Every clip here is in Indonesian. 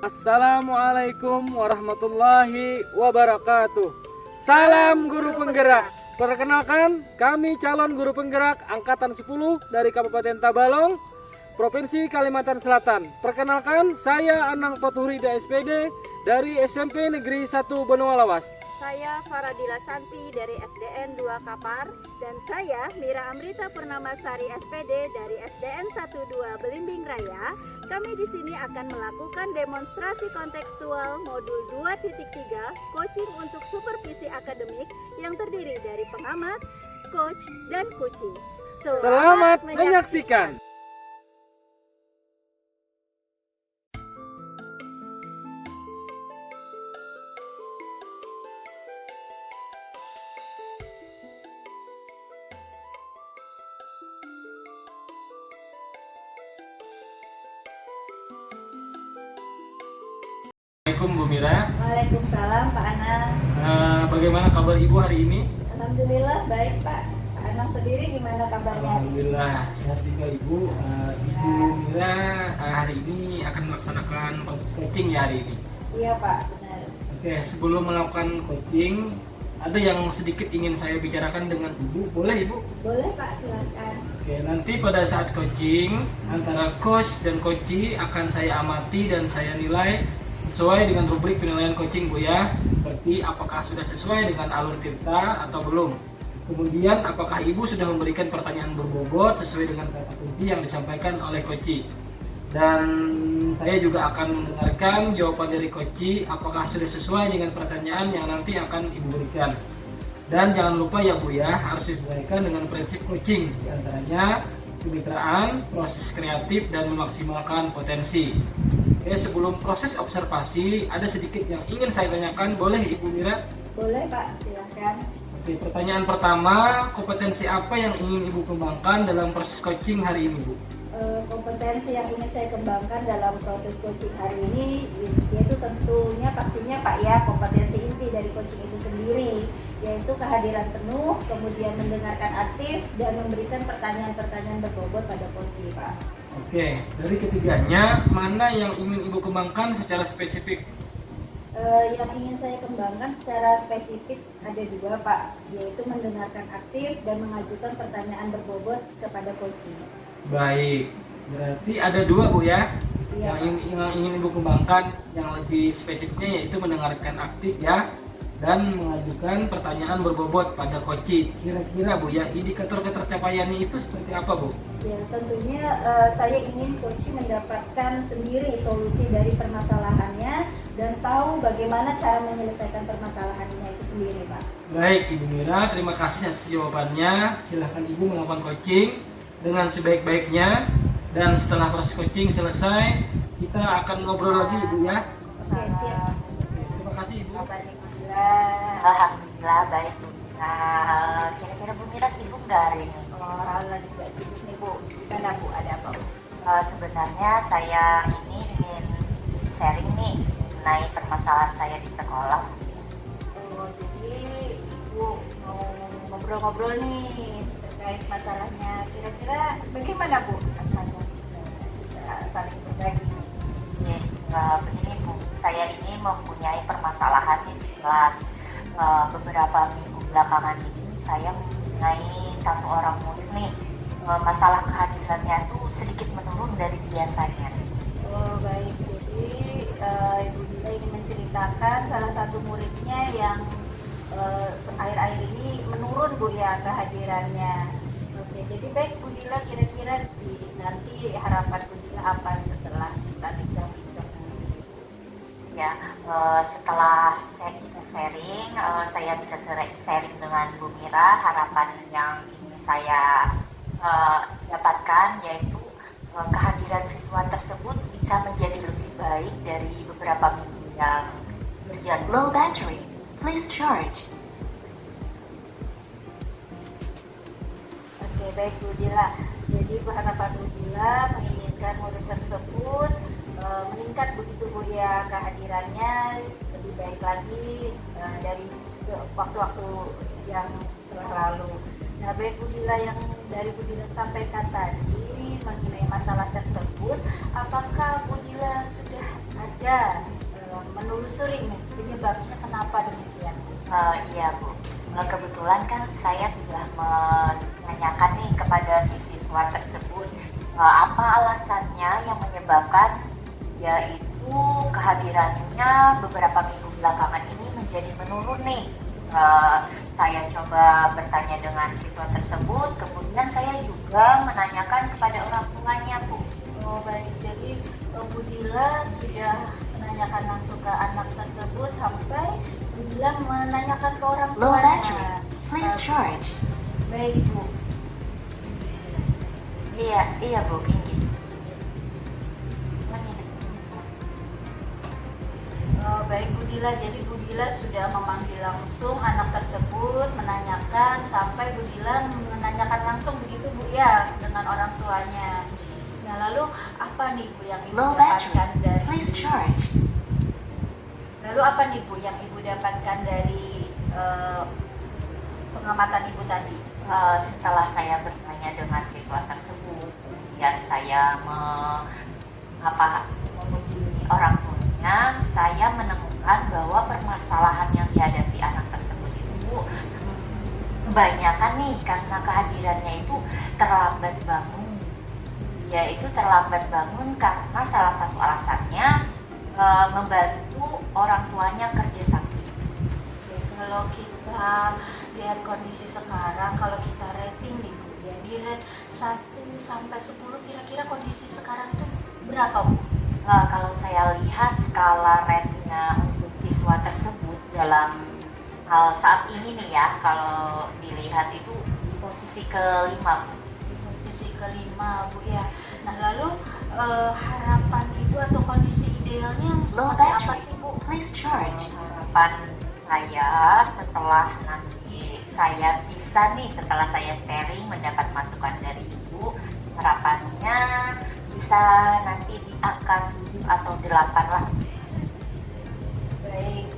Assalamualaikum warahmatullahi wabarakatuh. Salam guru penggerak. Perkenalkan, kami calon guru penggerak angkatan 10 dari Kabupaten Tabalong, Provinsi Kalimantan Selatan. Perkenalkan, saya Anang Patuhrida SPD dari SMP Negeri 1 Benua Lawas. Saya Faradila Santi dari SDN 2 Kapar. Dan saya Mira Amrita Purnamasari SPD dari SDN 12 Belimbing Raya. Kami di sini akan melakukan demonstrasi kontekstual modul 2.3 coaching untuk supervisi akademik yang terdiri dari pengamat, coach, dan coaching. Selamat menyaksikan. Assalamualaikum Bu Mira. Waalaikumsalam Pak Anang. Bagaimana kabar Ibu hari ini? Alhamdulillah baik Pak. Pak Anang sendiri gimana kabarnya? Alhamdulillah sehat juga Ibu. Ibu Mira hari ini akan melaksanakan proses coaching ya hari ini. Iya Pak, benar. Oke, sebelum melakukan coaching, ada yang sedikit ingin saya bicarakan dengan Ibu. Boleh Ibu? Boleh Pak, silakan. Oke, nanti pada saat coaching antara coach dan coachee akan saya amati dan saya nilai sesuai dengan rubrik penilaian coaching Bu ya, seperti apakah sudah sesuai dengan alur tirta atau belum. Kemudian apakah Ibu sudah memberikan pertanyaan berbobot sesuai dengan kata kunci yang disampaikan oleh coachee. Dan saya juga akan mendengarkan jawaban dari coachee apakah sudah sesuai dengan pertanyaan yang nanti akan Ibu berikan. Dan jangan lupa ya Bu ya, harus disesuaikan dengan prinsip coaching, diantaranya kemitraan, proses kreatif, dan memaksimalkan potensi. Oke, sebelum proses observasi, ada sedikit yang ingin saya tanyakan, boleh Ibu Mira? Boleh Pak, silakan. Oke, pertanyaan pertama, kompetensi apa yang ingin Ibu kembangkan dalam proses coaching hari ini Bu? Kompetensi yang ingin saya kembangkan dalam proses coaching hari ini yaitu tentunya pastinya Pak ya, kompetensi inti dari coaching itu sendiri, yaitu kehadiran penuh, kemudian mendengarkan aktif, dan memberikan pertanyaan-pertanyaan berbobot pada coaching Pak. Oke, dari ketiganya, mana yang ingin Ibu kembangkan secara spesifik? Yang ingin saya kembangkan secara spesifik ada dua Pak, yaitu mendengarkan aktif dan mengajukan pertanyaan berbobot kepada coaching. Baik, berarti ada dua Bu ya, Iya, yang ingin Ibu kembangkan, yang lebih spesifiknya yaitu mendengarkan aktif ya, dan mengajukan pertanyaan berbobot pada coaching. Kira-kira Bu ya, indikator ketercapaiannya itu seperti apa Bu? Ya, tentunya saya ingin coaching mendapatkan sendiri solusi dari permasalahannya dan tahu bagaimana cara menyelesaikan permasalahannya itu sendiri Pak. Baik Ibu Mira, terima kasih atas jawabannya. Silahkan Ibu melakukan coaching dengan sebaik-baiknya, dan setelah proses coaching selesai, kita akan ngobrol lagi Ibu ya. Oke, siap. Terima kasih Ibu. Alhamdulillah baik Bu. Kira-kira Bu Mira sibuk nggak hari ini? Lagi nggak sibuk nih Bu. Gimana Bu, ada apa Bu? Sebenarnya saya ini ingin sharing nih mengenai permasalahan saya di sekolah. Jadi Ibu mau ngobrol-ngobrol nih terkait masalahnya. Kira-kira bagaimana Bu? Rasanya bisa saling berbagi. Begini Bu, saya ini mempunyai permasalahan di kelas. Beberapa minggu belakangan ini saya mempunyai satu orang murid nih, masalah kehadirannya tuh sedikit menurun dari biasanya. Oh baik, jadi Ibu Dila ingin menceritakan salah satu muridnya yang akhir-akhir ini menurun Bu ya kehadirannya. Oke, jadi baik Bu Dila, kira-kira nanti harapan Bu Dila apa setelah kita bincang-bincang? Ya, setelah kita sharing, saya bisa sharing dengan Bu Mira. Harapan yang ingin saya dapatkan yaitu kehadiran siswa tersebut bisa menjadi lebih baik dari beberapa minggu yang terjadi. Low battery. Please charge. Oke, baik Bu Dila. Jadi harapan Bu Dila menginginkan murid tersebut meningkat begitu Bu ya, kehadirannya lebih baik lagi dari waktu-waktu yang telah lalu. Nah, baik Bu Dila, yang dari Bu Dila sampaikan tadi mengenai masalah tersebut, apakah Bu Dila sudah ada dan menelusuri nih penyebabnya kenapa demikian. Iya Bu, kebetulan kan saya sudah menanyakan nih kepada si siswa tersebut apa alasannya yang menyebabkan yaitu kehadirannya beberapa minggu belakangan ini menjadi menurun nih. Saya coba bertanya dengan siswa tersebut, kemudian saya juga menanyakan kepada orang tuanya Bu. Oh baik, jadi Bu Dila sudah menanyakan langsung ke anak tersebut sampai Bu Dila menanyakan ke orang Low tuanya. battery. Please charge. Baik Bu. Iya Bu, ini. Oh, baik Bu Dila, jadi Bu Dila sudah memanggil langsung anak tersebut, menanyakan sampai Bu Dila menanyakan langsung begitu Bu ya dengan orang tuanya. Nah lalu apa nih Bu yang Ibu Low dapatkan battery. dari Please charge. Lalu apa nih Bu yang Ibu dapatkan dari pengamatan Ibu tadi? Setelah saya bertanya dengan siswa tersebut, kemudian saya mengunjungi orang tuanya, saya menemukan bahwa permasalahan yang dihadapi anak tersebut itu Bu, kebanyakan nih karena kehadirannya itu terlambat bangun. Yaitu terlambat bangun karena salah satu alasannya membantu orang tuanya kerja sakit. Oke, kalau kita lihat kondisi sekarang, kalau kita rating nih Bu, ya di rate 1 sampai 10 kira-kira kondisi sekarang itu berapa Bu? Kalau saya lihat skala rate-nya untuk siswa tersebut dalam hal saat ini nih ya, kalau dilihat itu di posisi kelima. Di posisi kelima Bu ya. Nah lalu harapan Ibu atau kondisi idealnya Low seperti apa battery. sih Bu? Please charge. Harapan saya setelah nanti saya bisa nih, setelah saya sharing mendapat masukan dari Ibu, harapannya bisa nanti di angka 7 atau 8 lah. Baik,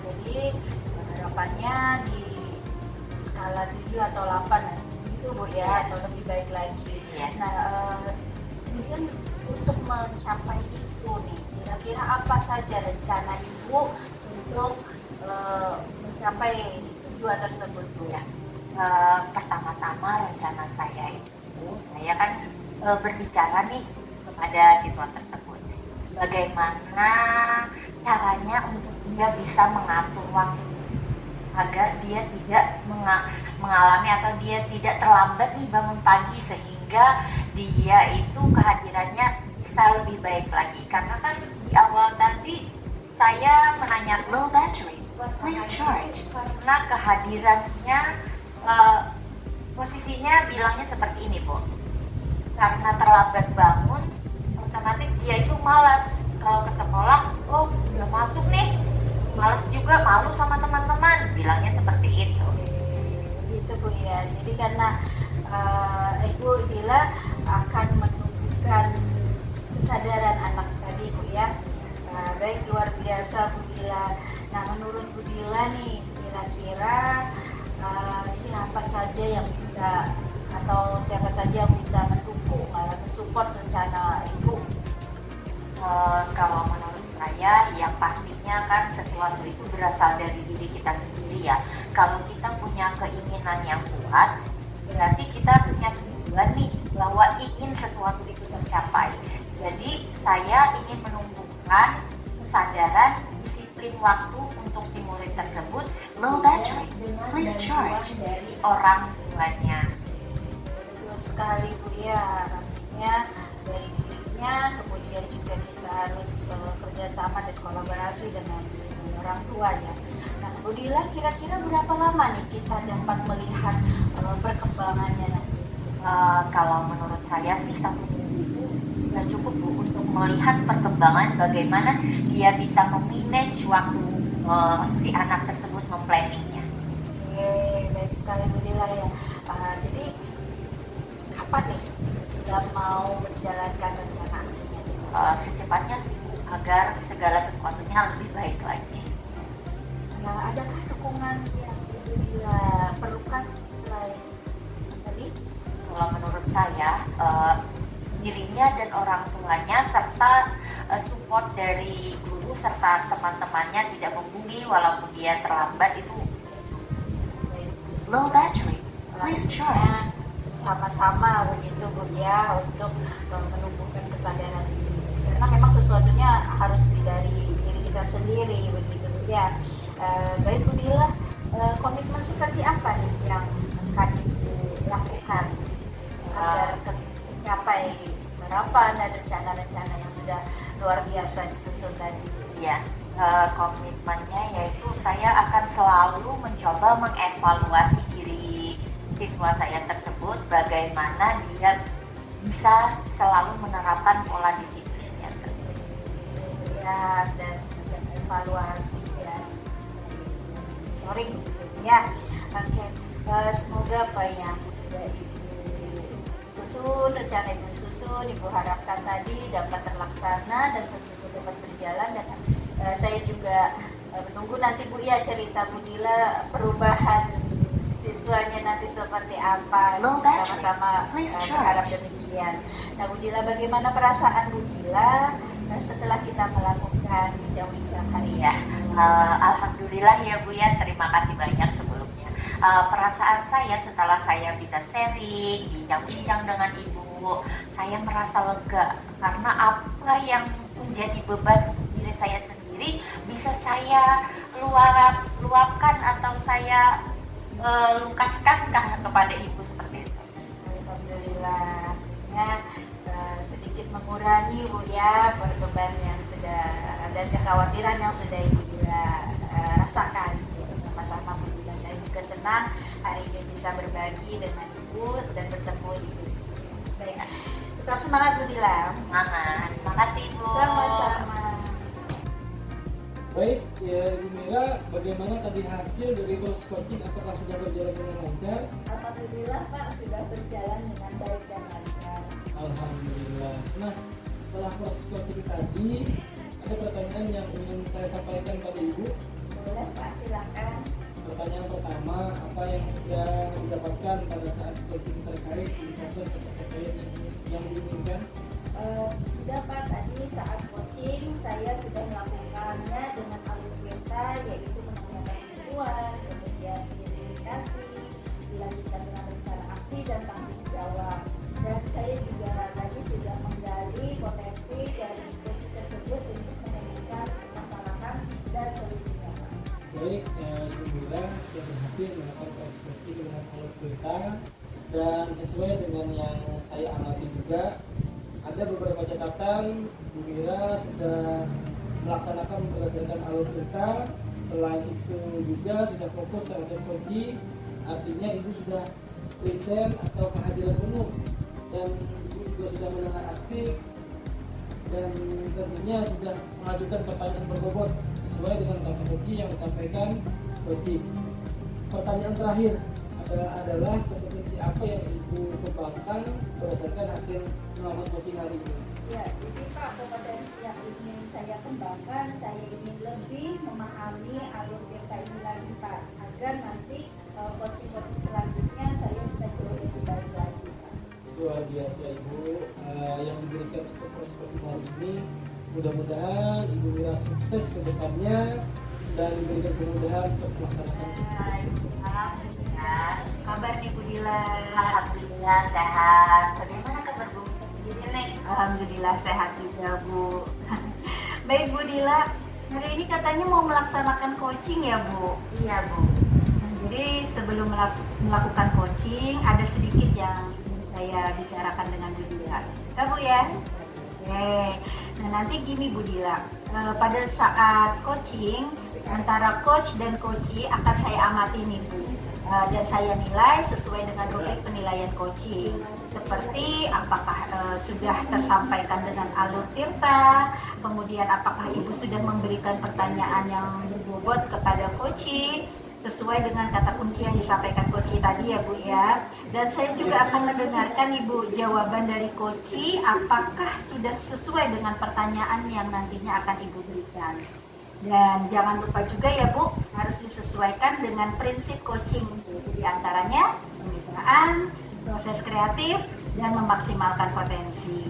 jadi harapannya di skala 7 atau 8 gitu Bu ya, atau lebih baik lagi. Iya. Nah, kemudian untuk mencapai itu nih, kira-kira apa saja rencana Ibu untuk mencapai tujuan tersebut Bu ya? Pertama-tama rencana saya itu, saya kan berbicara nih kepada siswa tersebut bagaimana caranya untuk dia bisa mengatur waktu agar dia tidak mengalami atau dia tidak terlambat nih bangun pagi, sehingga dia itu kehadirannya bisa lebih baik lagi. Karena kan di awal tadi saya menanyakan Low battery. Please charge. karena kehadirannya posisinya bilangnya seperti ini Bu, karena terlambat bangun otomatis dia itu malas kalau ke sekolah. Oh udah masuk nih, malas juga, malu sama teman-teman, bilangnya seperti itu. Gitu Bu ya. Jadi karena Ibu Dila akan menunjukkan kesadaran anak tadi Bu ya. Baik, luar biasa Bu Dila. Nah menurut Bu Dila nih, kira-kira siapa saja yang bisa atau siapa saja yang bisa mendukung atau support rencana Ibu? Kalau menurut saya yang pastinya kan sesuatu itu berasal dari diri kita sendiri ya. Kalau kita punya keinginan yang kuat, berarti kita punya tujuan nih bahwa ingin sesuatu itu tercapai. Jadi saya ingin menumbuhkan kesadaran disiplin waktu untuk si murid tersebut Low battery. dengan Please bantuan charge. dari orang tuanya. Betul sekali Bu ya. Artinya dari dirinya, kemudian juga kita harus kerjasama dan kolaborasi dengan orang tua ya. Nah Bu Dila, kira-kira berapa lama nih kita dapat melihat perkembangannya nanti? Kalau menurut saya sih 1 minggu itu sudah cukup Bu untuk melihat perkembangan bagaimana dia bisa memanage waktu si anak tersebut memplanningnya. Oke, baik sekali Bu Dila ya. Jadi kapan nih kita mau menjalankan rencana aksinya? Secepatnya sih Bu, agar segala sesuatunya lebih baik lagi. Nah, adakah dukungan yang Ibu Dila perlukan selain tadi? Kalau menurut saya dirinya dan orang tuanya serta support dari guru serta teman-temannya, tidak membuli walaupun dia terlambat itu. Low battery. Please charge. Sama-sama begitu Bu ya, untuk menumbuhkan kesadaran diri. Karena memang sesuatunya harus dari diri kita sendiri begitu Bu ya. Baik Bu Dila, komitmen seperti apa nih yang akan dilakukan agar tercapai harapan dan rencana-rencana yang sudah luar biasa disusun tadi? Ya, komitmennya yaitu saya akan selalu mencoba mengevaluasi diri siswa saya tersebut, bagaimana dia bisa selalu menerapkan pola disiplin yang terbaik. Ya, dan semacam evaluasi ya, monitoring gitu ya. Oke, semoga apa yang sudah Ibu susun, rencana Ibu susun, Ibu harapkan tadi dapat terlaksana dan tentu dapat berjalan. Dan saya juga menunggu nanti Bu ya cerita Bu Dila perubahan siswanya nanti seperti apa. Sama-sama berharap demikian. Nah Bu Dila, bagaimana perasaan Bu Dila setelah kita melakukan bincang-bincang hari Ya, ini? alhamdulillah ya Bu ya, terima kasih banyak sebelumnya. Perasaan saya setelah saya bisa sharing, bincang-bincang dengan Ibu, saya merasa lega karena apa yang menjadi beban diri saya sendiri bisa saya luapkan atau saya lukaskan kepada Ibu seperti itu. Alhamdulillah, ya, sedikit mengurangi Bu ya beban yang sudah dan kekhawatiran yang sudah Ibu Dila rasakan sama-sama Bu Dila. Saya juga senang hari ini bisa berbagi dengan Ibu dan bertemu Ibu. Baik, tetap semangat Bu Dila. Semangat, terima kasih Ibu. Sama-sama. Baik, ya Ibu Mira, bagaimana tadi hasil dari proses coaching? Apakah sudah berjalan dengan lancar? Alhamdulillah Pak, sudah berjalan dengan baik dan lancar. Alhamdulillah. Nah, setelah proses coaching tadi, ada pertanyaan yang ingin saya sampaikan pada Ibu. Boleh Pak, silakan. Pertanyaan pertama, apa yang sudah didapatkan pada saat coaching terkait indikator terkait yang diinginkan? Sudah Pak, tadi saat coaching saya sudah melakukannya dengan alur kita, yaitu menggunakan tujuan, kemudian identifikasi, dilanjutkan dengan rencana aksi dan tanggung jawab. Dan saya juga tadi sudah menggali potensi dari coaching tersebut untuk menemukan permasalahan dan solusinya Pak. Baik, Ibu Mira sudah berhasil melakukan proses coaching dengan alur kita, dan sesuai dengan yang saya amati juga, ada beberapa catatan. Bu Mira sudah melaksanakan berdasarkan alur kita. Selain itu juga sudah fokus terhadap coaching, artinya Ibu sudah present atau kehadiran penuh, dan Ibu juga sudah mendengar aktif, dan tentunya sudah mengajukan pertanyaan berbobot sesuai dengan kata kunci yang disampaikan coaching. Pertanyaan terakhir adalah kompetensi apa yang Ibu kembangkan berdasarkan hasil melakukan coaching hari ini? Ya, jadi Pak, kompetensi yang ingin saya kembangkan, saya ingin lebih memahami alur data ini lagi Pak, agar nanti coaching-coaching selanjutnya saya bisa jauh lebih baik lagi Pak. Luar biasa Ibu, yang diberikan untuk proses coaching hari ini. Mudah-mudahan Ibu Mira sukses ke depannya dan diberikan kemudahan untuk melaksanakan. Alhamdulillah. Kabar nih Bu Dila? Alhamdulillah sehat. Bagaimana kabar Bu sendiri nih? Alhamdulillah sehat juga Bu. Baik Bu Dila, hari ini katanya mau melaksanakan coaching ya Bu? Iya Bu. Jadi sebelum melakukan coaching ada sedikit yang ingin saya bicarakan dengan Bu Dila. Bisa Bu ya? Oke. Nah nanti gini Bu Dila, pada saat coaching antara coach dan coachee akan saya amati nih Bu. Dan saya nilai sesuai dengan rubrik penilaian coaching, seperti apakah sudah tersampaikan dengan alur tirta, kemudian apakah Ibu sudah memberikan pertanyaan yang berbobot kepada coachee sesuai dengan kata kunci yang disampaikan coachee tadi ya Bu ya. Dan saya juga akan mendengarkan Ibu jawaban dari coachee apakah sudah sesuai dengan pertanyaan yang nantinya akan Ibu berikan. Dan jangan lupa juga ya Bu, harus disesuaikan dengan prinsip coaching, di antaranya kemitraan, proses kreatif, dan memaksimalkan potensi.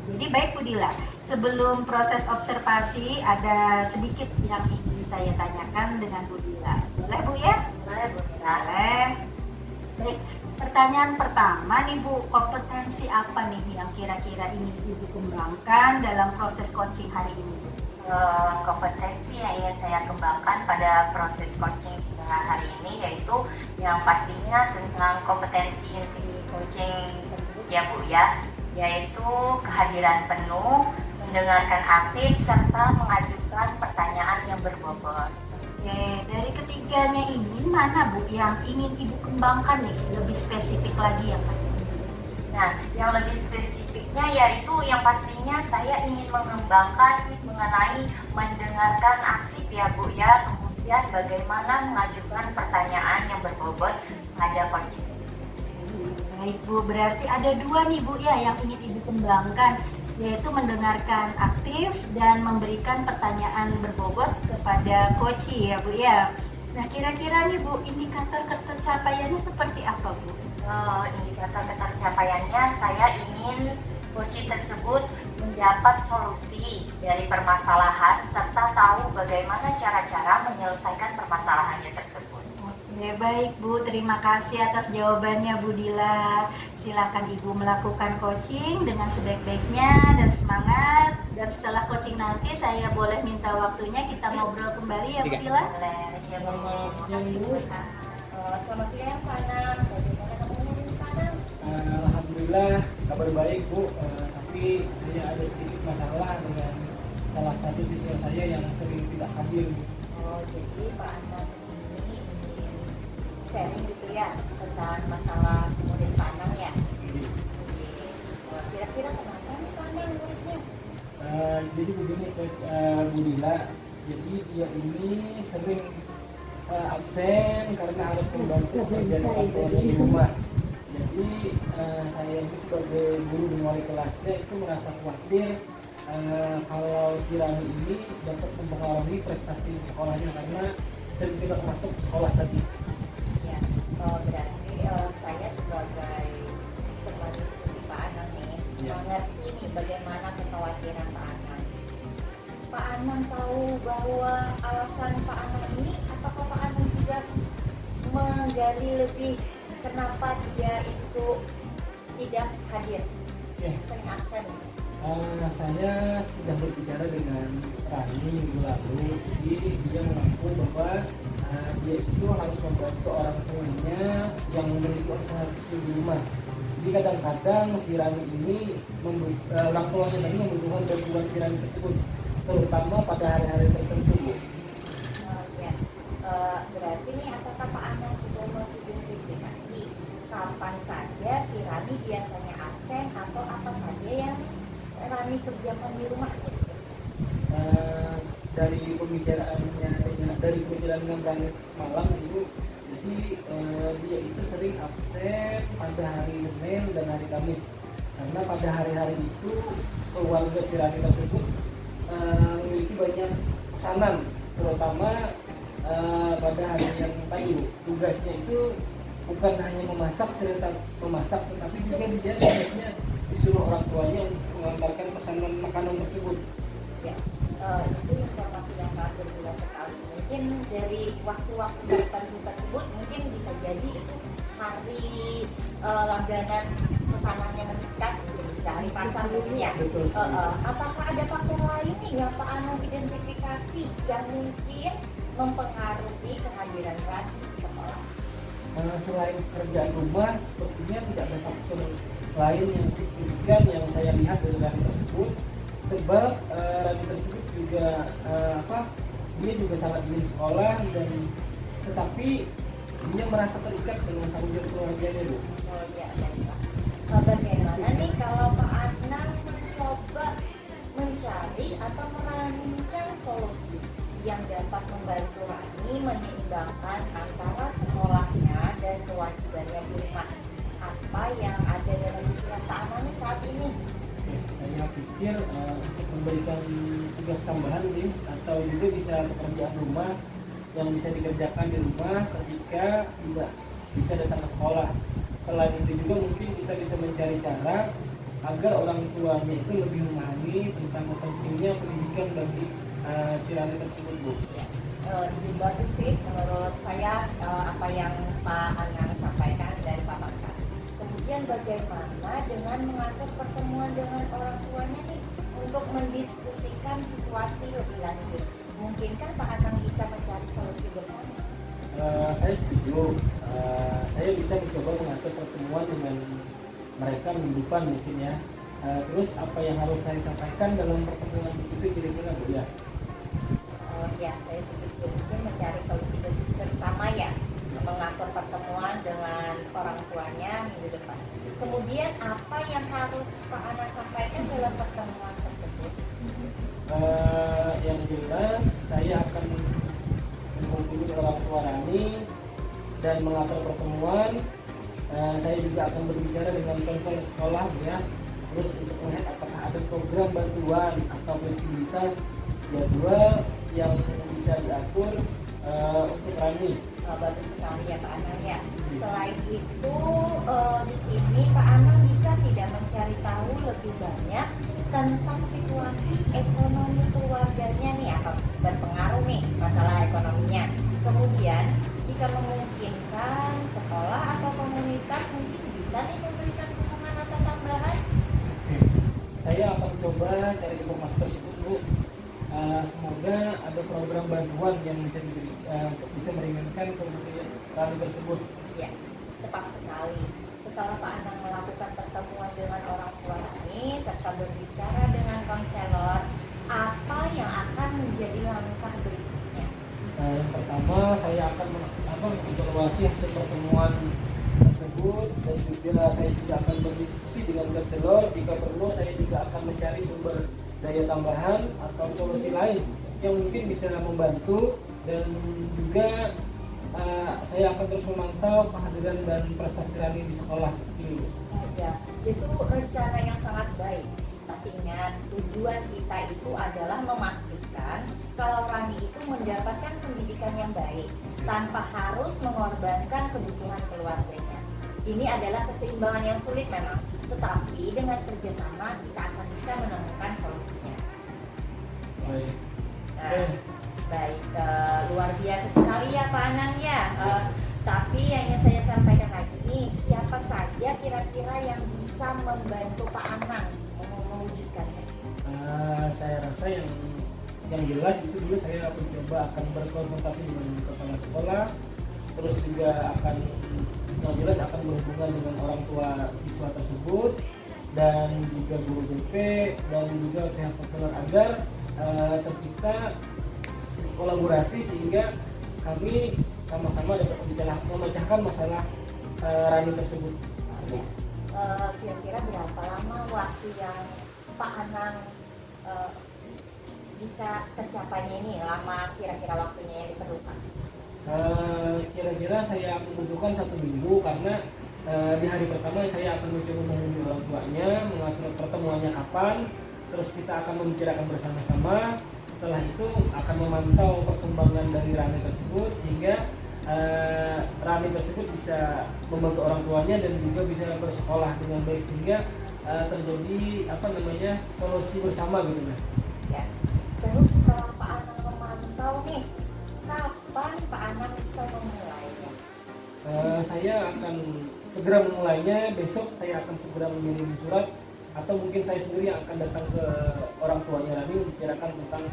Jadi baik Bu Dila, sebelum proses observasi ada sedikit yang ingin saya tanyakan dengan Bu Dila. Boleh Bu ya? Boleh Bu Mira. Boleh. Baik, pertanyaan pertama nih Bu, kompetensi apa nih yang kira-kira ini Ibu kembangkan dalam proses coaching hari ini Bu? Kompetensi yang ingin saya kembangkan pada proses coaching hari ini yaitu yang pastinya tentang kompetensi inti coaching tersebut ya Bu ya, yaitu kehadiran penuh, mendengarkan aktif, serta mengajukan pertanyaan yang berbobot. Oke, dari ketiganya ini mana Bu yang ingin Ibu kembangkan nih, lebih spesifik lagi ya Pak? Nah, yang lebih spesifiknya yaitu yang pastinya saya ingin mengembangkan mengenai mendengarkan aktif ya Bu ya, kemudian bagaimana mengajukan pertanyaan yang berbobot pada coaching. Baik Bu, berarti ada dua nih Bu ya yang ingin Ibu kembangkan, yaitu mendengarkan aktif dan memberikan pertanyaan berbobot kepada coachee ya Bu ya. Nah kira-kira nih Bu, indikator tercapaiannya seperti apa Bu? Indikator ketercapaiannya saya ingin coachee tersebut mendapat solusi dari permasalahan serta tahu bagaimana cara-cara menyelesaikan permasalahannya tersebut. Oke baik Bu, terima kasih atas jawabannya Bu Dila. Silakan Ibu melakukan coaching dengan sebaik-baiknya dan semangat. Dan setelah coaching nanti saya boleh minta waktunya kita ngobrol kembali ya Bu Dila. Boleh, ya Bu. Selamat siang Bu. Selamat siang Pak Anam. Bagaimana kabarnya Pak Anam? Alhamdulillah kabar baik Bu. Tapi saya ada sedikit masalah dengan salah satu siswa saya yang sering tidak hadir Bu. Oh, jadi Pak Anam kesini ingin sharing gitu ya tentang masalah murid Pak Anam ya. Jadi, Kira-kira kenapa nih Pak Anam muridnya? jadi begini Coach Bu Dila, jadi dia ini sering absen karena harus membantu pekerjaan orang tuanya di rumah. Jadi saya ini sebagai guru dan wali kelasnya itu merasa khawatir kalau si Rani ini dapat mempengaruhi prestasi sekolahnya karena sering tidak masuk sekolah tadi. Ya, berarti saya sebagai teman diskusi Pak Anam nih Ya. mengerti nih bagaimana kekhawatiran Pak Anam. Pak Anam tahu bahwa alasan Pak Anam ini, apakah Pak Anam sudah menggali lebih kenapa dia itu tidak hadir, Ya. sering absen? Saya sudah berbicara dengan Rani minggu lalu, jadi dia mengaku bahwa dia itu harus membantu orang tuanya yang memiliki usaha kecil di rumah. Jadi kadang-kadang si Rani ini orang tuanya tadi membutuhkan bantuan si Rani tersebut, terutama pada hari-hari tertentu. Bu. Ya, berarti nih apakah Pak Anam sudah mengidentifikasi kapan saja si Rani biasanya absen atau apa saja yang Rani kerjakan di rumah? Dari pembicaraannya dengan Rani semalam itu, jadi dia itu sering absen pada hari Senin dan hari Kamis karena pada hari-hari itu keluarga si Rani tersebut memiliki banyak pesanan, terutama pada hari yang payu. Tugasnya itu bukan hanya memasak, tetapi juga dia tugasnya disuruh orang tuanya untuk mengantarkan pesanan makanan tersebut. Ya, itu informasi yang sangat berguna sekali. Mungkin dari waktu-waktu tertentu tersebut mungkin bisa jadi itu hari langganan pesanannya meningkat, bisa hari pasar mungkin ya. Betul sekali. Apakah ada faktor lain nih yang Pak Anam identifikasi yang mungkin mempengaruhi kehadiran Rani di sekolah? Selain pekerjaan rumah, sepertinya tidak ada faktor lain yang signifikan yang saya lihat dari Rani tersebut. Sebab Rani tersebut juga dia juga sangat ingin sekolah dan tetapi dia merasa terikat dengan tanggung jawab keluarganya Bu. Oh iya, Pak. Bagaimana nih kalau Pak Anam mencoba mencari atau merancang solusi yang dapat membantu Rani menyeimbangkan antara sekolahnya dan kewajibannya di rumah? Apa yang ada dalam pikiran Pak Anam nih saat ini? Saya pikir untuk memberikan tugas tambahan sih, atau juga bisa pekerjaan rumah yang bisa dikerjakan di rumah ketika tidak bisa datang ke sekolah. Selain itu juga mungkin kita bisa mencari cara agar orang tuanya itu lebih memahami tentang pentingnya pendidikan bagi si Rani tersebut, Bu. Ya, lebih bagus sih menurut saya apa yang Pak Anang sampaikan dari Pak Bakar. Kemudian bagaimana dengan mengatur pertemuan dengan orang tuanya nih untuk mendiskusikan situasi lebih lanjut? Mungkinkah Pak Anang bisa mencari solusi bersama? Saya setuju. Saya bisa mencoba mengatur pertemuan dengan mereka minggu depan mungkin ya. Terus apa yang harus saya sampaikan dalam pertemuan itu kira-kira, Bu ya? Ya, saya setuju. Mungkin mencari solusi bersama ya, mengatur pertemuan dengan orang tuanya minggu depan. Kemudian apa yang harus Pak Anang sampaikan dalam pertemuan tersebut? Yang jelas saya akan menghubungi orang tua Rani dan mengatur pertemuan. Saya juga akan berbicara dengan konselor sekolah ya. Terus untuk melihat apakah ada program bantuan atau fleksibilitas jadwal yang bisa diatur untuk Rani. Bagus sekali ya Pak Anang ya. Selain itu di sini Pak Anang bisa tidak mencari tahu lebih banyak tentang situasi ekonomi keluarganya nih atau berpengaruh nih masalah ekonominya. Kemudian jika memungkinkan sekolah atau komunitas mungkin bisa nih memberikan dukungan atau tambahan. Saya akan coba cari informasi tersebut, Bu. Semoga ada program bantuan yang bisa diberi untuk bisa meringankan kemudian Rani tersebut. Ya, tepat sekali. Setelah Pak Anang melakukan pertemuan dengan orang tua Rani serta berbicara dengan konselor, apa yang akan menjadi langkah berikutnya? Yang pertama saya akan mengevaluasi hasil pertemuan tersebut dan juga saya juga akan berdiskusi dengan konselor. Jika perlu saya juga akan mencari sumber daya tambahan atau solusi lain yang mungkin bisa membantu, dan juga saya akan terus memantau kehadiran dan prestasi Rani di sekolah ini. Ya, itu rencana yang sangat baik. Tapi ingat, tujuan kita itu adalah memastikan kalau Rani itu mendapatkan pendidikan yang baik tanpa harus mengorbankan kebutuhan keluarganya. Ini adalah keseimbangan yang sulit memang, tetapi dengan kerjasama kita akan bisa menemukan solusinya. Baik. Nah, baik, luar biasa sekali ya Pak Anang ya. Tapi yang ingin saya sampaikan lagi nih, siapa saja kira-kira yang bisa membantu Pak Anang mewujudkannya? Saya rasa yang jelas itu dulu saya mencoba akan berkonsultasi dengan kepala sekolah, terus juga akan yang jelas akan berhubungan dengan orang tua siswa tersebut dan juga guru BP dan juga pihak konselor agar tercipta kolaborasi sehingga kami sama-sama dapat memecahkan masalah Rani tersebut. Kira-kira berapa lama waktu yang Pak Anang bisa tercapainya ini, lama kira-kira waktunya yang diperlukan? Kira-kira saya membutuhkan 1 minggu karena di hari pertama saya akan mencoba menghubungi orang tuanya, mengatur pertemuannya kapan, terus kita akan membicarakan bersama-sama. Setelah itu akan memantau perkembangan dari Rani tersebut sehingga Rani tersebut bisa membantu orang tuanya dan juga bisa bersekolah dengan baik sehingga terjadi solusi bersama gitu kan. Ya. Terus setelah Pak Anang memantau nih, kapan Pak Anang bisa memulainya? Saya akan segera memulainya. Besok saya akan segera mengirim surat atau mungkin saya sendiri yang akan datang ke orang tuanya Rani membicarakan tentang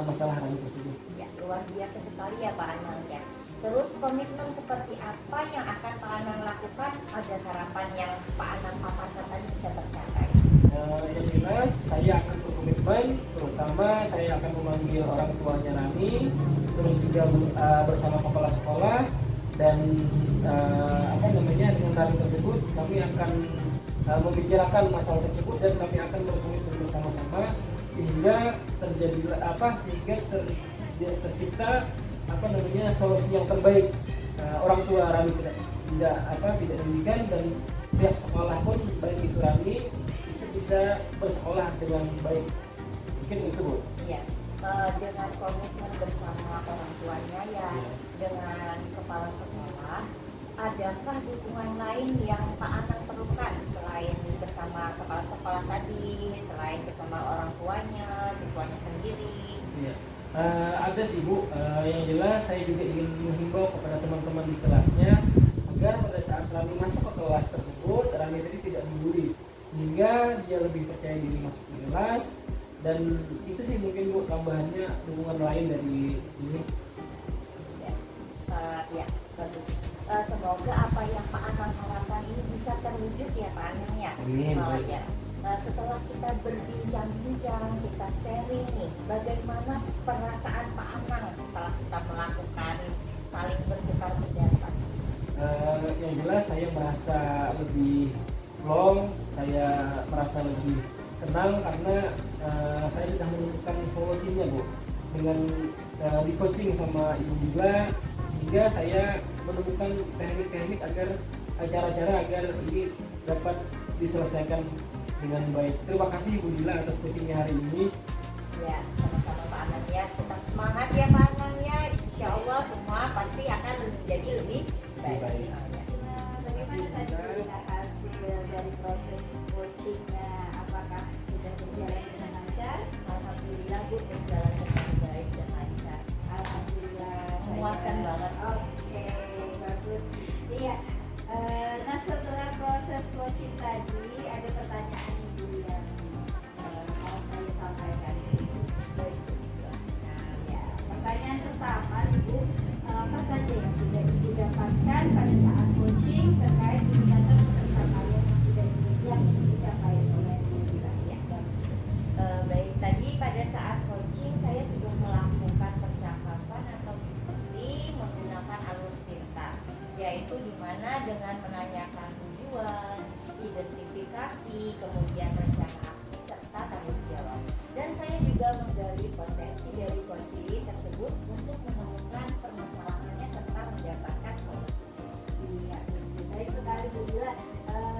masalah Rani tersebut. Ya, luar biasa sekali ya Pak Anang ya. Terus komitmen seperti apa yang akan Pak Anang lakukan agar harapan yang Pak Anang paparkan tadi bisa tercapai? Yang jelas saya akan berkomitmen, terutama saya akan memanggil orang tuanya Rani, terus juga bersama kepala sekolah dan dengan Rani tersebut kami akan membicarakan masalah tersebut dan kami akan berkomitmen bersama-sama sehingga tercipta solusi yang terbaik. Orang tua Rani tidak demikian dan pihak sekolah pun baik itu Rani itu bisa bersekolah dengan baik. Mungkin itu, Bu. Iya. Dengan komitmen bersama orang tuanya ya, dengan kepala sekolah, adakah dukungan lain yang Pak Anang perlukan selain bersama bersama kepala sekolah tadi, selain bersama orang tuanya, siswanya sendiri? Iya. Ada sih Bu, yang jelas saya juga ingin menghimbau kepada teman-teman di kelasnya agar pada saat Rani masuk ke kelas tersebut, Rani tadi tidak membuli, sehingga dia lebih percaya diri masuk ke kelas. Dan itu sih mungkin Bu tambahannya, dukungan lain dari ini. Ya, bagus. Semoga apa yang Pak Anang harapkan ini bisa terwujud ya Pak Anang ya. Amin. Ya. Setelah kita berbincang-bincang, kita sharing nih, bagaimana perasaan Pak Anang setelah kita melakukan saling bertukar pendapat? Yang jelas saya merasa lebih plong, saya merasa lebih senang karena saya sudah menemukan solusinya Bu, dengan di coaching sama Ibu Dila, sehingga saya menemukan teknik-teknik agar cara-cara agar ini dapat diselesaikan dengan baik. Terima kasih Ibu Dila atas coachingnya hari ini. Ya, sama-sama Pak Anang ya. Tetap semangat ya Pak Anang ya. Insya Allah semua pasti akan menjadi lebih baik. Nah, bagaimana tadi melihat hasil dari proses coachingnya? Apakah sudah berjalan dengan lancar? Alhamdulillah Bu, berjalan dengan baik dan lancar. Alhamdulillah. Memuaskan banget. Oke, bagus. Iya. Nah, setelah proses coaching tadi ada pertanyaan Ibu yang mau saya sampaikan. Baik, Bu. Silakan. Ya, pertanyaan pertama Ibu, apa saja yang sudah Ibu dapatkan pada saat coaching terkait indikator pencapaian yang dicapai oleh Ibu Dila? Ya, bagus. Baik, tadi pada saat coaching saya sudah melakukan percakapan atau diskusi menggunakan alur Tirta, yaitu di mana dengan menanyakan tujuan, identifikasi, kemudian rencana aksi serta tanggung jawab. Dan saya juga menggali potensi dari coaching tersebut untuk menemukan permasalahannya serta mendapatkan solusi. Iya, baik sekali Bu Dila.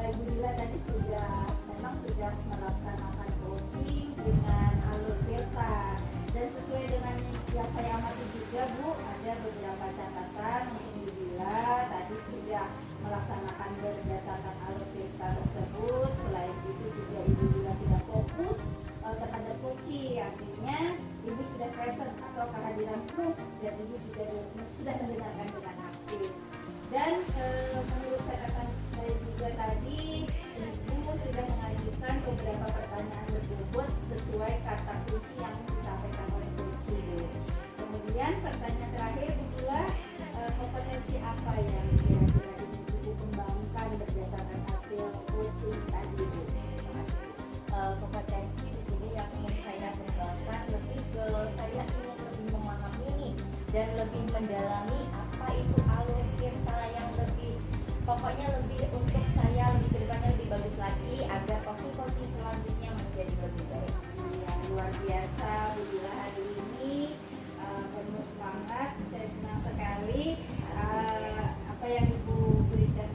Ibu Dila tadi memang sudah melaksanakan coaching dengan alur Tirta, dan sesuai dengan yang saya amati juga Bu, ada beberapa catatan untuk Ibu Dila tadi sudah melaksanakan berdasarkan alur Tirta tersebut. Selain itu juga Ibu Dila sudah fokus terhadap coaching, artinya Ibu sudah present atau kehadiran penuh, dan Ibu juga sudah mendengarkan dengan aktif. Dan menurut catatan saya juga tadi, Ibu sudah mengajukan beberapa pertanyaan berbobot sesuai kata kunci yang disampaikan oleh coaching. Kemudian pertanyaan terakhir adalah kompetensi apa yang kira-kira ingin Ibu kembangkan berdasarkan hasil coaching tadi Bu? Terima kasih. Kompetensi di sini yang ingin saya kembangkan lebih ke saya ingin lebih memahami nih dan lebih mendalami apa itu alur Tirta yang lebih, pokoknya lebih untuk saya lebih kedepannya lebih bagus lagi agar coaching selanjutnya menjadi lebih baik. Ya, luar biasa Bu Dila hari ini, penuh semangat. Saya senang sekali apa yang Ibu berikan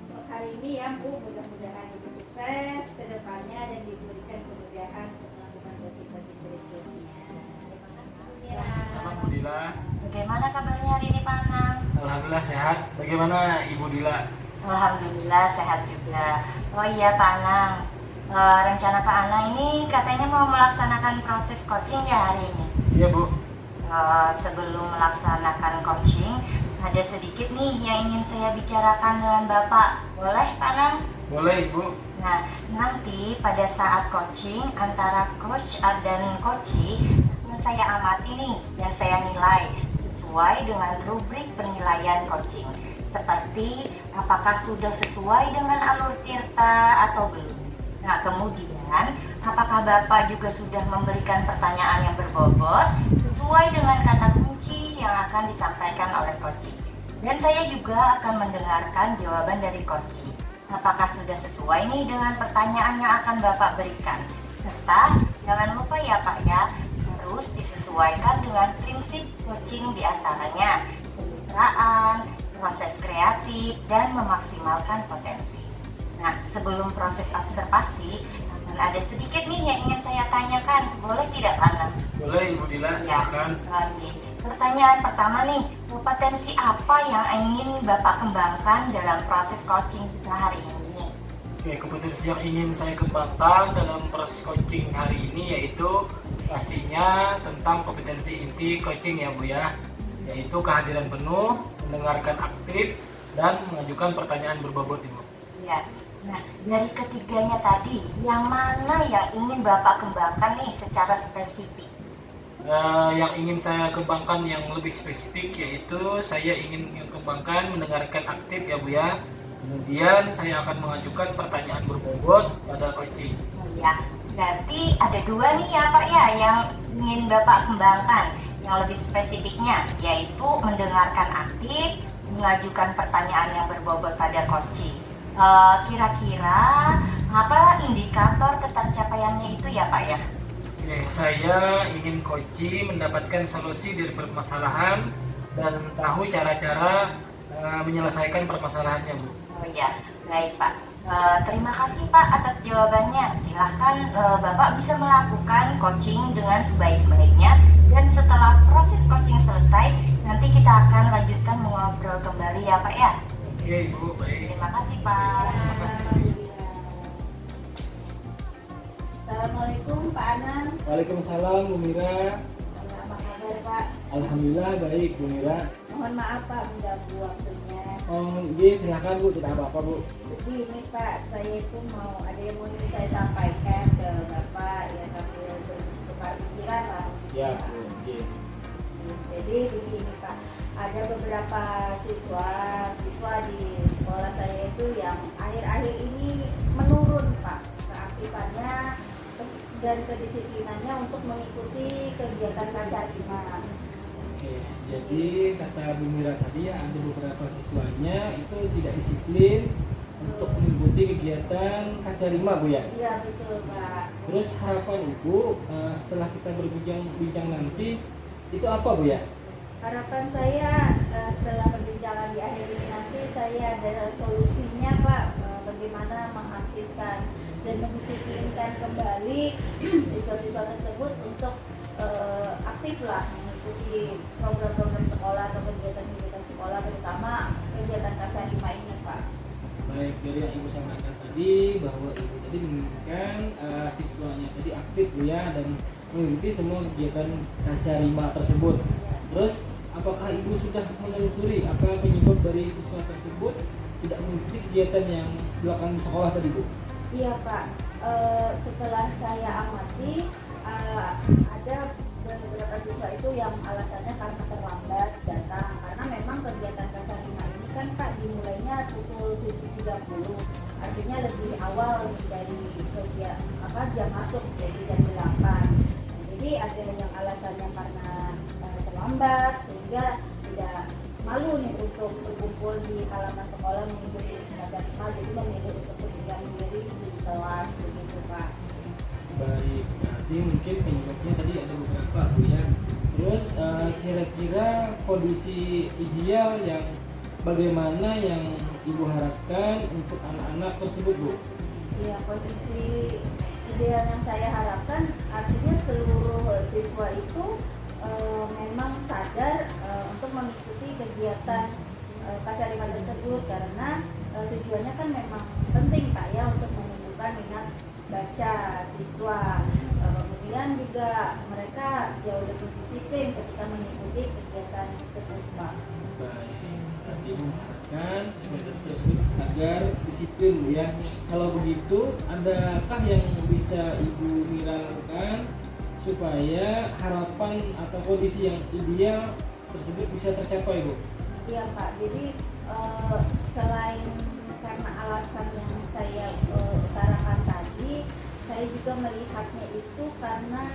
untuk hari ini ya Bu. Mudah-mudahan Ibu sukses ke depannya dan diberikan kemudahan untuk melakukan coaching berikutnya. Terima kasih Bu Mira. Sama Bu Dila. Bagaimana kabarnya hari ini Pak Anang? Alhamdulillah sehat. Bagaimana Ibu Dila? Alhamdulillah sehat juga. Oh iya Pak Anang, rencana Pak Anang ini katanya mau melaksanakan proses coaching ya hari ini. Iya Bu. Sebelum melaksanakan coaching, ada sedikit nih yang ingin saya bicarakan dengan Bapak. Boleh Pak Anang? Boleh Ibu. Nah, nanti pada saat coaching antara coach dan coachee, saya amati nih dan saya nilai sesuai dengan rubrik penilaian coaching. Seperti apakah sudah sesuai dengan alur Tirta atau belum. Nah, kemudian apakah Bapak juga sudah memberikan pertanyaan yang berbobot sesuai dengan kata kunci yang akan disampaikan oleh coaching. Dan saya juga akan mendengarkan jawaban dari coaching. Apakah sudah sesuai nih dengan pertanyaan yang akan Bapak berikan. Serta jangan lupa ya Pak ya, harus disesuaikan dengan prinsip coaching diantaranya kemitraan, proses kreatif, dan memaksimalkan potensi. Nah, sebelum proses observasi, akan ada sedikit nih yang ingin saya tanyakan. Boleh tidak Pak Anang? Boleh Ibu Dila, silakan. Oke. Pertanyaan pertama nih, kompetensi apa yang ingin Bapak kembangkan dalam proses coaching kita hari ini? Oke, kompetensi yang ingin saya kembangkan dalam proses coaching hari ini yaitu pastinya tentang kompetensi inti coaching ya Bu ya, yaitu kehadiran penuh, mendengarkan aktif, dan mengajukan pertanyaan berbobot Ibu. Ya. Nah, dari ketiganya tadi, yang mana yang ingin Bapak kembangkan nih secara spesifik? Yang ingin saya kembangkan yang lebih spesifik yaitu saya ingin kembangkan mendengarkan aktif ya Bu ya. Kemudian saya akan mengajukan pertanyaan berbobot pada coaching. Oh ya, berarti ada dua nih ya Pak ya yang ingin Bapak kembangkan. Yang lebih spesifiknya yaitu mendengarkan aktif, mengajukan pertanyaan yang berbobot pada coaching. Kira-kira apa indikator ketercapaiannya itu ya Pak ya? Oke, saya ingin coaching mendapatkan solusi dari permasalahan dan tahu cara-cara menyelesaikan permasalahannya Bu. Oh ya, baik Pak. Terima kasih Pak atas jawabannya. Silahkan Bapak bisa melakukan coaching dengan sebaik-baiknya. Dan setelah proses coaching selesai, nanti kita akan lanjutkan mengobrol kembali ya Pak ya. Oke Ibu, baik. Terima kasih Pak. Terima kasih. Assalamualaikum Pak Anang. Waalaikumsalam Bu Mira. Apa kabar Pak? Alhamdulillah baik Bu Mira. Mohon maaf Pak mengganggu waktunya. Silakan Bu, tidak apa-apa Bu. Begini Pak, saya itu mau ada yang mau saya sampaikan ke Bapak ya sambil bertukar pikiran lah. Siap Bu. Oke. Jadi begini Pak, ada beberapa siswa di sekolah saya itu yang akhir-akhir ini menurun Pak keaktifannya dan kedisiplinannya untuk mengikuti kegiatan Pancasila. Oke, jadi kata Bu Mira tadi ya ada beberapa siswanya itu tidak disiplin untuk mengikuti kegiatan Kacarima Bu ya. Iya betul Pak. Terus harapan Ibu setelah kita berbincang nanti itu apa Bu ya? Harapan saya setelah perbincangan di akhir ini nanti saya ada solusinya Pak, bagaimana mengaktifkan dan mendisiplinkan kembali siswa-siswa tersebut untuk aktif lah mengikuti program-program sekolah atau kegiatan-kegiatan sekolah, terutama kegiatan Kacarima ini Pak. Baik, dari yang Ibu sampaikan tadi bahwa Ibu tadi menginginkan siswanya tadi aktif Bu ya dan mengikuti semua kegiatan Kacarima tersebut. Terus apakah Ibu sudah menelusuri apa penyebab dari siswa tersebut tidak mengikuti kegiatan yang dilakukan di sekolah tadi Bu? Iya Pak, setelah saya amati ada beberapa siswa itu yang alasannya karena terlambat datang, karena memang kegiatan Kacarima ini kan Pak dimulainya pukul 7.30, artinya lebih awal dari jam masuk, jadi jam 8. Jadi ada yang alasannya karena terlambat sehingga tidak malu nih untuk berkumpul di halaman sekolah mengikuti Kacarima, jadi memilih untuk berdiam diri di kelas begitu Pak. Baik, berarti mungkin penyebabnya tadi ada beberapa Bu ya. Terus kira-kira kondisi ideal yang bagaimana yang Ibu harapkan untuk anak-anak tersebut Bu? Ya, kondisi ideal yang saya harapkan artinya seluruh siswa itu memang sadar untuk mengikuti kegiatan Kacarima tersebut, karena tujuannya kan memang penting Pak ya untuk menumbuhkan minat baca siswa. Kemudian juga mereka jauh lebih disiplin ketika mengikuti kegiatan tersebut Pak. Baik, berarti mengharapkan siswa tersebut agar disiplin Bu ya. Kalau begitu, adakah yang bisa Ibu Mira lakukan supaya harapan atau kondisi yang ideal tersebut bisa tercapai Bu? Iya Pak, jadi selain karena alasan yang saya utarakan tadi, saya juga melihatnya itu karena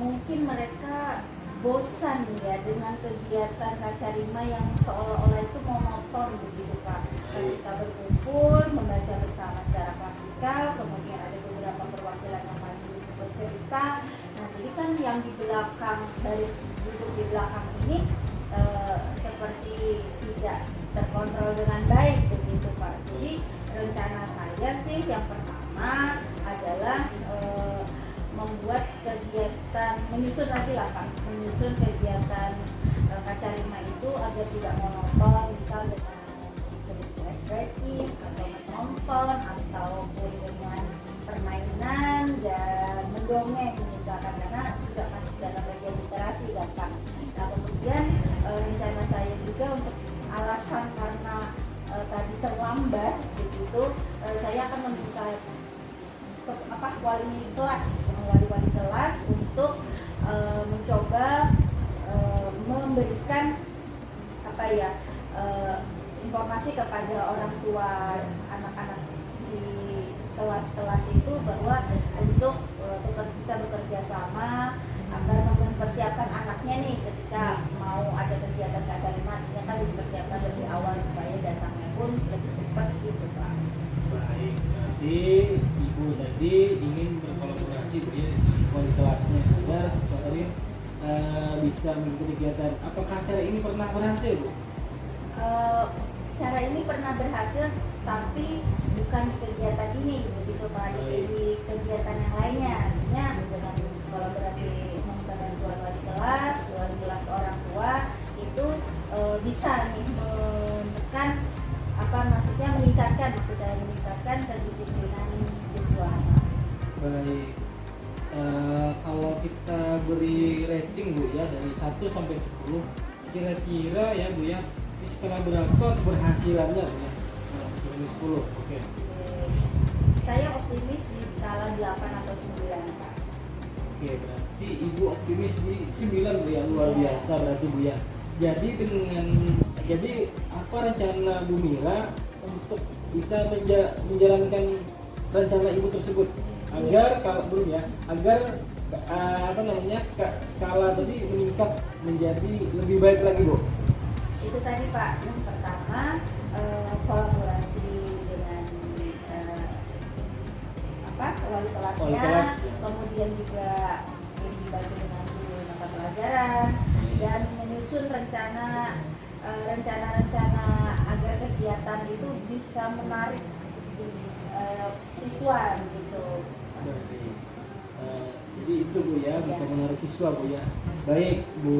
mungkin mereka bosan ya dengan kegiatan Kacarima yang seolah-olah itu monoton begitu Pak. Kita berkumpul membaca bersama secara klasikal, kemudian ada beberapa perwakilan yang maju bercerita. Nah, jadi kan yang di belakang, baris duduk di belakang ini seperti tidak terkontrol dengan baik begitu Pak. Jadi rencana saya sih yang pertama adalah membuat kegiatan, menyusun nanti lah Pak, menyusun kegiatan Kacarima itu agar tidak monoton, misal dengan disebut ice breaking atau menonton ataupun dengan permainan dan mendongeng misalkan, karena juga masuk dalam bagian literasi kan Pak. Nah kemudian rencana saya juga untuk alasan karena tadi terlambat begitu, saya akan meminta wali kelas untuk mencoba memberikan informasi kepada orang tua anak-anak di kelas-kelas itu bahwa untuk bisa bekerja sama agar mempersiapkan anaknya nih ketika mau ada kegiatan keagamaan, artinya kan dipersiapkan lebih awal supaya datangnya pun lebih cepat gitu Pak. Baik, berarti Ibu tadi ingin berkolaborasi Bu ya di wali kelasnya agar siswa tadi bisa mengikuti kegiatan. Apakah cara ini pernah berhasil Bu? Cara ini pernah berhasil, tapi bukan di kegiatan ini begitu Pak, di kegiatan yang lainnya. Artinya dengan kolaborasi bantuan wali kelas orang tua itu bisa nih menekan meningkatkan kedisiplinan siswa. Baik, kalau kita beri rating Bu ya dari 1 sampai 10, kira-kira ya Bu ya di skala berapa keberhasilannya Bu ya? 1 dari 10, oke. Saya optimis di skala 8 atau 9 Pak. Oke, berarti Ibu optimis di 9 Bu ya, luar biasa berarti Bu ya. Jadi apa rencana Bu Mira untuk bisa menjalankan rencana Ibu tersebut agar kalau belum ya, agar skala tadi meningkat menjadi lebih baik lagi Bu? Itu tadi Pak, yang pertama kolaborasi dengan wali kelasnya, kemudian juga dibantu dengan guru mata pelajaran dan menyusun rencana agar kegiatan itu bisa menarik siswa gitu. Jadi itu Bu ya, bisa menarik siswa Bu ya. Baik Bu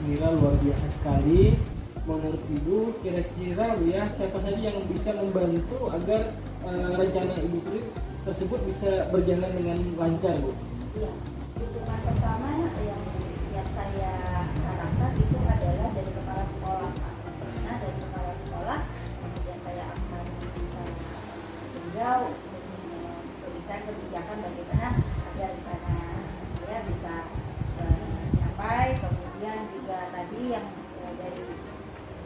Mira, luar biasa sekali. Menurut Ibu kira-kira Bu ya, siapa saja yang bisa membantu agar rencana Ibu tersebut bisa berjalan dengan lancar Bu? Ya, hitungan pertama yang saya harapkan itu adalah dari kepala sekolah Pak. Nah, dari kepala sekolah kemudian saya akan beliau memberikan kebijakan bagaimana agar rencana saya bisa tercapai. Kemudian juga tadi yang dari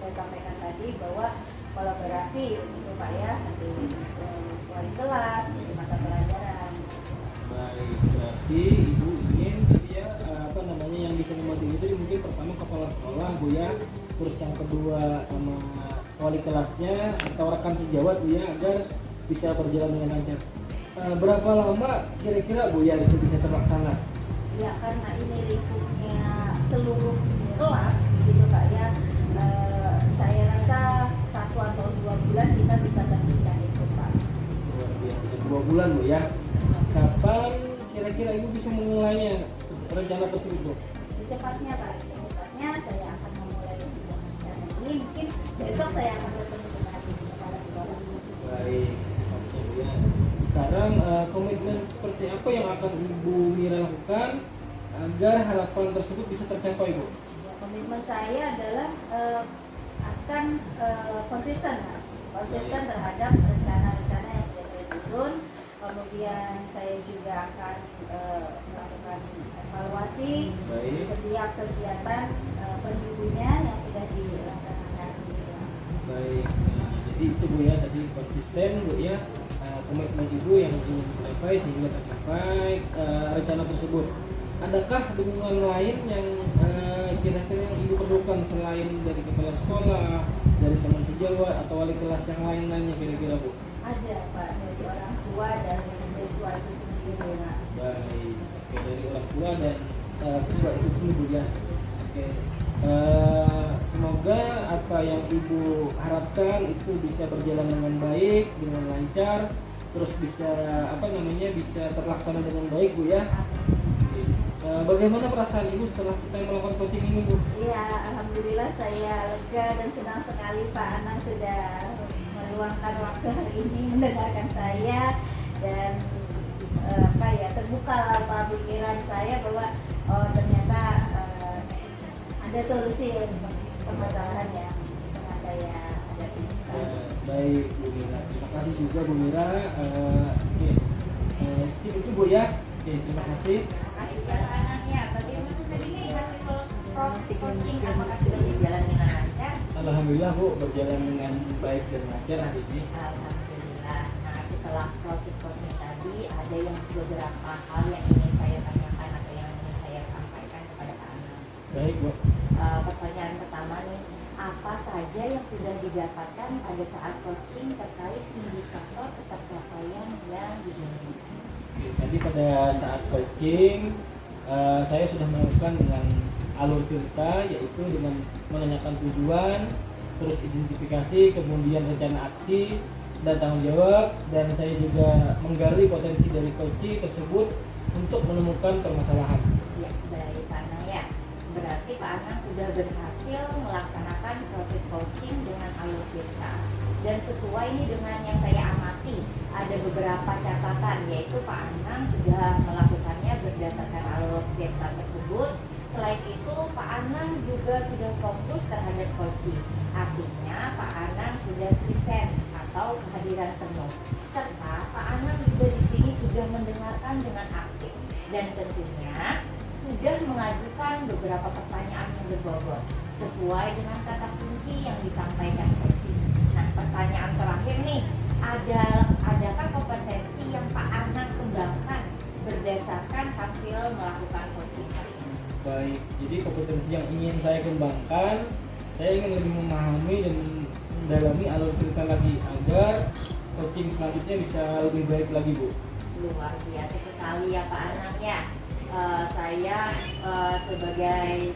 saya sampaikan tadi bahwa kolaborasi itu Pak ya, nanti wali kelas, di mata pelajaran. Baik, berarti Ibu ingin tadi ya yang bisa membantu itu mungkin pertama kepala sekolah Bu ya, terus yang kedua sama wali kelasnya atau rekan sejawat Bu ya, agar bisa berjalan dengan lancar. Berapa lama kira-kira Bu ya itu bisa terlaksana? Ya karena ini lingkupnya seluruh kelas gitu Pak ya, saya rasa 1 atau 2 bulan kita bisa terbitan itu Pak. Luar biasa, 2 bulan Bu ya. Kapan kira-kira Ibu bisa memulainya rencana tersebut Bu? Secepatnya Pak, secepatnya saya akan memulai rencana ini. Mungkin besok saya akan bertemu dengan kepala sekolah. Baik, secepatnya Bu ya. Sekarang komitmen seperti apa yang akan Ibu Mira lakukan agar harapan tersebut bisa tercapai Bu? Ya, komitmen saya adalah akan konsisten terhadap rencana-rencana yang sudah saya susun. Kemudian saya juga akan melakukan evaluasi setiap kegiatan per minggunya yang sudah dilaksanakan. Baik, jadi itu Bu ya, tadi konsisten Bu ya, komitmen Ibu yang ingin dicapai sehingga tercapai rencana tersebut. Adakah dukungan lain yang kira-kira yang Ibu perlukan selain dari kepala sekolah, dari teman sejawat atau wali kelas yang lain-lainnya kira-kira Bu? Ada Pak, dari orang tua dan siswa itu sendiri Pak. Baik, oke, dari orang tua dan siswa itu sendiri Bu ya. Oke, semoga apa yang Ibu harapkan itu bisa berjalan dengan baik, dengan lancar, terus bisa bisa terlaksana dengan baik Bu ya. Oke. Bagaimana perasaan Ibu setelah kita melakukan coaching ini, Bu? Ya, alhamdulillah saya lega dan senang sekali Pak Anang sudah meluangkan waktu hari ini mendengarkan saya dan terbuka lah Pak pikiran saya bahwa ternyata ada solusi untuk permasalahan yang tengah saya hadapi. Baik Bu Mira, terima kasih juga Bu Mira. Oke, itu Bu ya. Oke, terima kasih. Kasih ya Pak Anang ya. Bagaimana tadi nih hasil proses coaching, apakah sudah berjalan dengan lancar? Alhamdulillah Bu, berjalan dengan baik dan lancar hari ini. Alhamdulillah. Nah, setelah proses coaching tadi, ada yang beberapa hal yang ingin saya tanyakan atau yang ingin saya sampaikan kepada Pak Anang. Baik Bu. Pertanyaan pertama nih, apa saja yang sudah didapatkan pada saat coaching terkait indikator pencapaian yang diinginkan? Oke, tadi pada saat coaching saya sudah melakukan dengan alur cerita, yaitu dengan menanyakan tujuan, terus identifikasi, kemudian rencana aksi dan tanggung jawab, dan saya juga menggali potensi dari coaching tersebut untuk menemukan permasalahan. Ya, baik Pak Anang ya. Berarti Pak Anang sudah berhasil melaksanakan proses coaching dengan alur cerita. Dan sesuai ini dengan yang saya amati, ada beberapa catatan, yaitu Pak Anang sudah melakukannya berdasarkan alur cerita tersebut. Selain itu, Pak Anang juga sudah fokus terhadap coaching. Artinya, Pak Anang sudah presence atau kehadiran penuh. Serta Pak Anang juga di sini sudah mendengarkan dengan aktif. Dan tentunya sudah mengajukan beberapa pertanyaan yang berbobot sesuai dengan kata kunci yang disampaikan coaching. Nah, pertanyaan terakhir nih, adakah kompetensi yang Pak Anang kembangkan berdasarkan hasil melakukan coaching hari ini? Baik, jadi kompetensi yang ingin saya kembangkan, saya ingin lebih memahami dan mendalami alur cerita lagi agar coaching selanjutnya bisa lebih baik lagi, Bu. Luar biasa sekali ya Pak Anang ya. Saya sebagai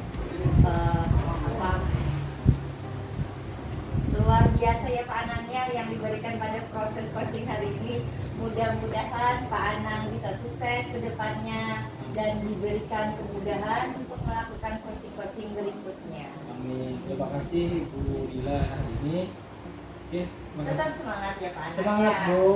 luar biasa ya Pak Anang ya yang diberikan pada proses coaching hari ini. Mudah-mudahan Pak Anang bisa sukses ke depannya dan diberikan kemudahan untuk melakukan coaching-coaching berikutnya. Amin. Terima kasih Bu Dila hari ini. Oke, terima Tetap kasih. semangat ya Pak Anang. Semangat ya. Bu.